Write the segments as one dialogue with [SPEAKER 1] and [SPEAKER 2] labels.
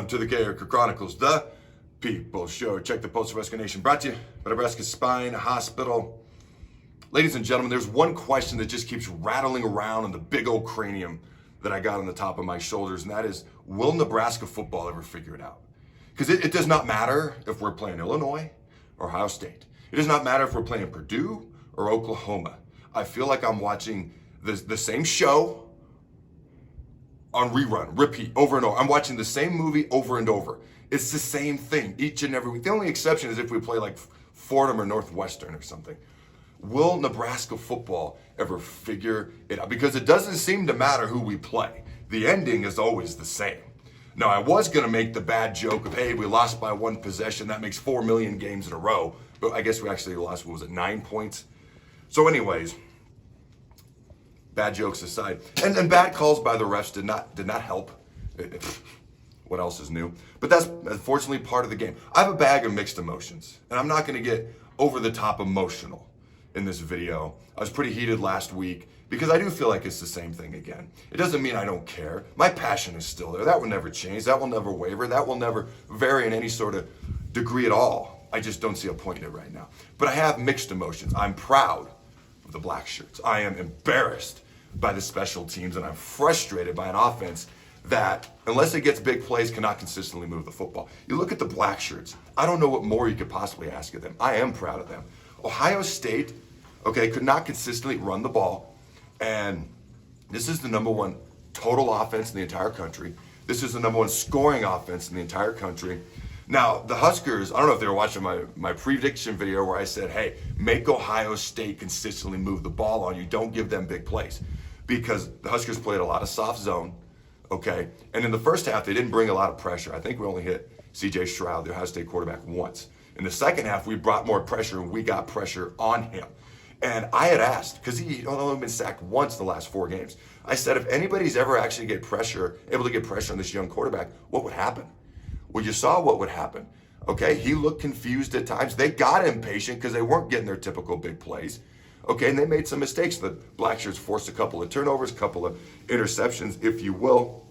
[SPEAKER 1] Welcome to the Carriker Chronicles, the People Show. Check the Post Nebraska Nation. Brought to you by Nebraska Spine Hospital. Ladies and gentlemen, there's one question that just keeps rattling around in the big old cranium that I got on the top of my shoulders, and that is, will Nebraska football ever figure it out? Because it does not matter if we're playing Illinois or Ohio State. It does not matter if we're playing Purdue or Oklahoma. I feel like I'm watching the same show on rerun, repeat, over and over. I'm watching the same movie over and over. It's the same thing each and every week. The only exception is if we play like Fordham or Northwestern or something. Will Nebraska football ever figure it out? Because it doesn't seem to matter who we play. The ending is always the same. Now, I was going to make the bad joke of, hey, we lost by one possession. That makes 4 million games in a row. But I guess we actually lost, what was it, 9 points? So anyways, bad jokes aside, and bad calls by the refs did not help. What else is new? But that's unfortunately part of the game. I have a bag of mixed emotions, and I'm not going to get over the top emotional in this video. I was pretty heated last week because I do feel like it's the same thing again. It doesn't mean I don't care. My passion is still there. That will never change. That will never waver. That will never vary in any sort of degree at all. I just don't see a point in it right now. But I have mixed emotions. I'm proud of the black shirts. I am embarrassed by the special teams, and I'm frustrated by an offense that, unless it gets big plays, cannot consistently move the football. You look at the black shirts. I don't know what more you could possibly ask of them. I am proud of them. Ohio State, could not consistently run the ball, and this is the number one total offense in the entire country. This is the number one scoring offense in the entire country. Now, the Huskers, I don't know if they were watching my prediction video where I said, hey, make Ohio State consistently move the ball on you. Don't give them big plays. Because the Huskers played a lot of soft zone, and in the first half, they didn't bring a lot of pressure. I think we only hit C.J. Stroud, the Ohio State quarterback, once. In the second half, we brought more pressure, and we got pressure on him. And I had asked, because he only been sacked once in the last 4 games, I said, if anybody's ever actually able to get pressure on this young quarterback, what would happen? Well, you saw what would happen. He looked confused at times. They got impatient because they weren't getting their typical big plays. And they made some mistakes. The black shirts forced a couple of turnovers, a couple of interceptions, if you will.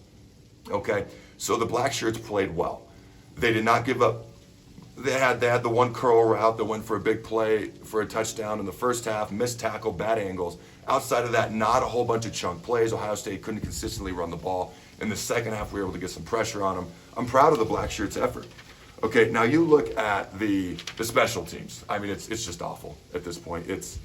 [SPEAKER 1] So the black shirts played well. They did not give up. They had the one curl route that went for a big play for a touchdown in the first half, missed tackle, bad angles. Outside of that, not a whole bunch of chunk plays. Ohio State couldn't consistently run the ball. In the second half, we were able to get some pressure on them. I'm proud of the black shirts' effort. Now you look at the special teams. I mean, it's just awful at this point. It's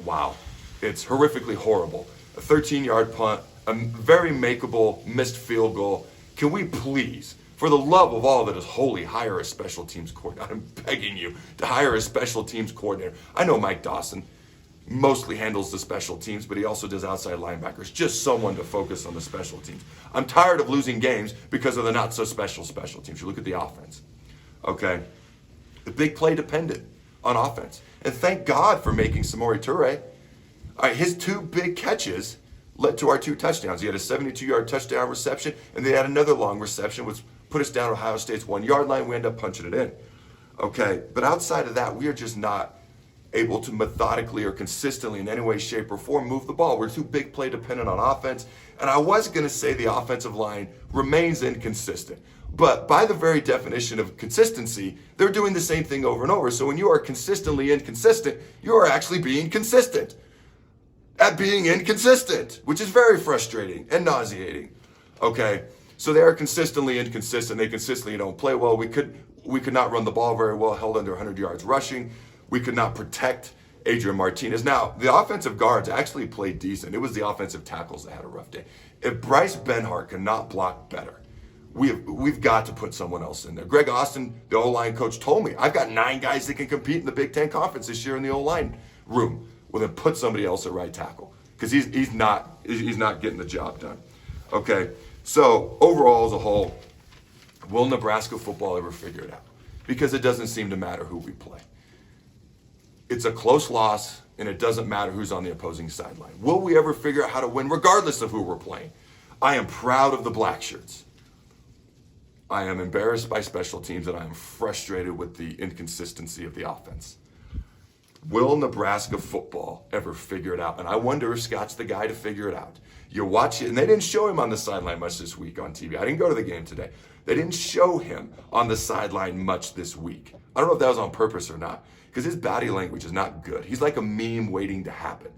[SPEAKER 1] wow. It's horrifically horrible. A 13-yard punt, a very makeable missed field goal. Can we please, for the love of all that is holy, hire a special teams coordinator? I'm begging you to hire a special teams coordinator. I know Mike Dawson mostly handles the special teams, but he also does outside linebackers. Just someone to focus on the special teams. I'm tired of losing games because of the not so special teams. You look at the offense, The big play dependent on offense. And thank God for making Samori Toure. His 2 big catches led to our 2 touchdowns. He had a 72-yard touchdown reception, and they had another long reception, which put us down Ohio State's 1-yard line. We end up punching it in. But outside of that, we are just not able to methodically or consistently in any way, shape, or form move the ball. We're too big play dependent on offense. And I was going to say the offensive line remains inconsistent. But by the very definition of consistency, they're doing the same thing over and over. So when you are consistently inconsistent, you are actually being consistent at being inconsistent, which is very frustrating and nauseating. So they are consistently inconsistent. They consistently don't play well. We could not run the ball very well, held under 100 yards rushing. We could not protect Adrian Martinez. Now, the offensive guards actually played decent. It was the offensive tackles that had a rough day. If Bryce Benhart cannot block better, we've got to put someone else in there. Greg Austin, the O-line coach, told me, I've got 9 guys that can compete in the Big Ten Conference this year in the O-line room. Well, then put somebody else at right tackle because he's not getting the job done. So overall as a whole, will Nebraska football ever figure it out? Because it doesn't seem to matter who we play. It's a close loss, and it doesn't matter who's on the opposing sideline. Will we ever figure out how to win regardless of who we're playing? I am proud of the black shirts. I am embarrassed by special teams, and I am frustrated with the inconsistency of the offense. Will Nebraska football ever figure it out? And I wonder if Scott's the guy to figure it out. You watch it, and they didn't show him on the sideline much this week on TV. I didn't go to the game today. They didn't show him on the sideline much this week. I don't know if that was on purpose or not, because his body language is not good. He's like a meme waiting to happen,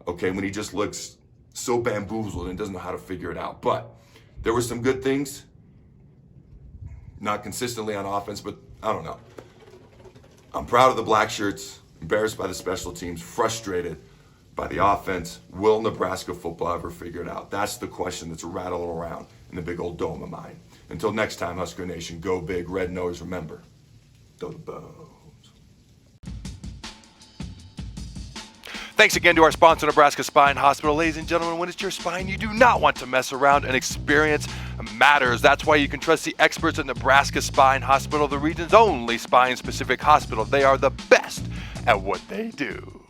[SPEAKER 1] okay, when he just looks so bamboozled and doesn't know how to figure it out. But there were some good things, not consistently on offense, but I don't know. I'm proud of the black shirts, embarrassed by the special teams, frustrated by the offense. Will Nebraska football ever figure it out? That's the question that's rattling around in the big old dome of mine. Until next time, Husker Nation, go big, red, and always remember, throw the bones.
[SPEAKER 2] Thanks again to our sponsor, Nebraska Spine Hospital. Ladies and gentlemen, when it's your spine, you do not want to mess around, and experience matters. That's why you can trust the experts at Nebraska Spine Hospital, the region's only spine-specific hospital. They are the best at what they do.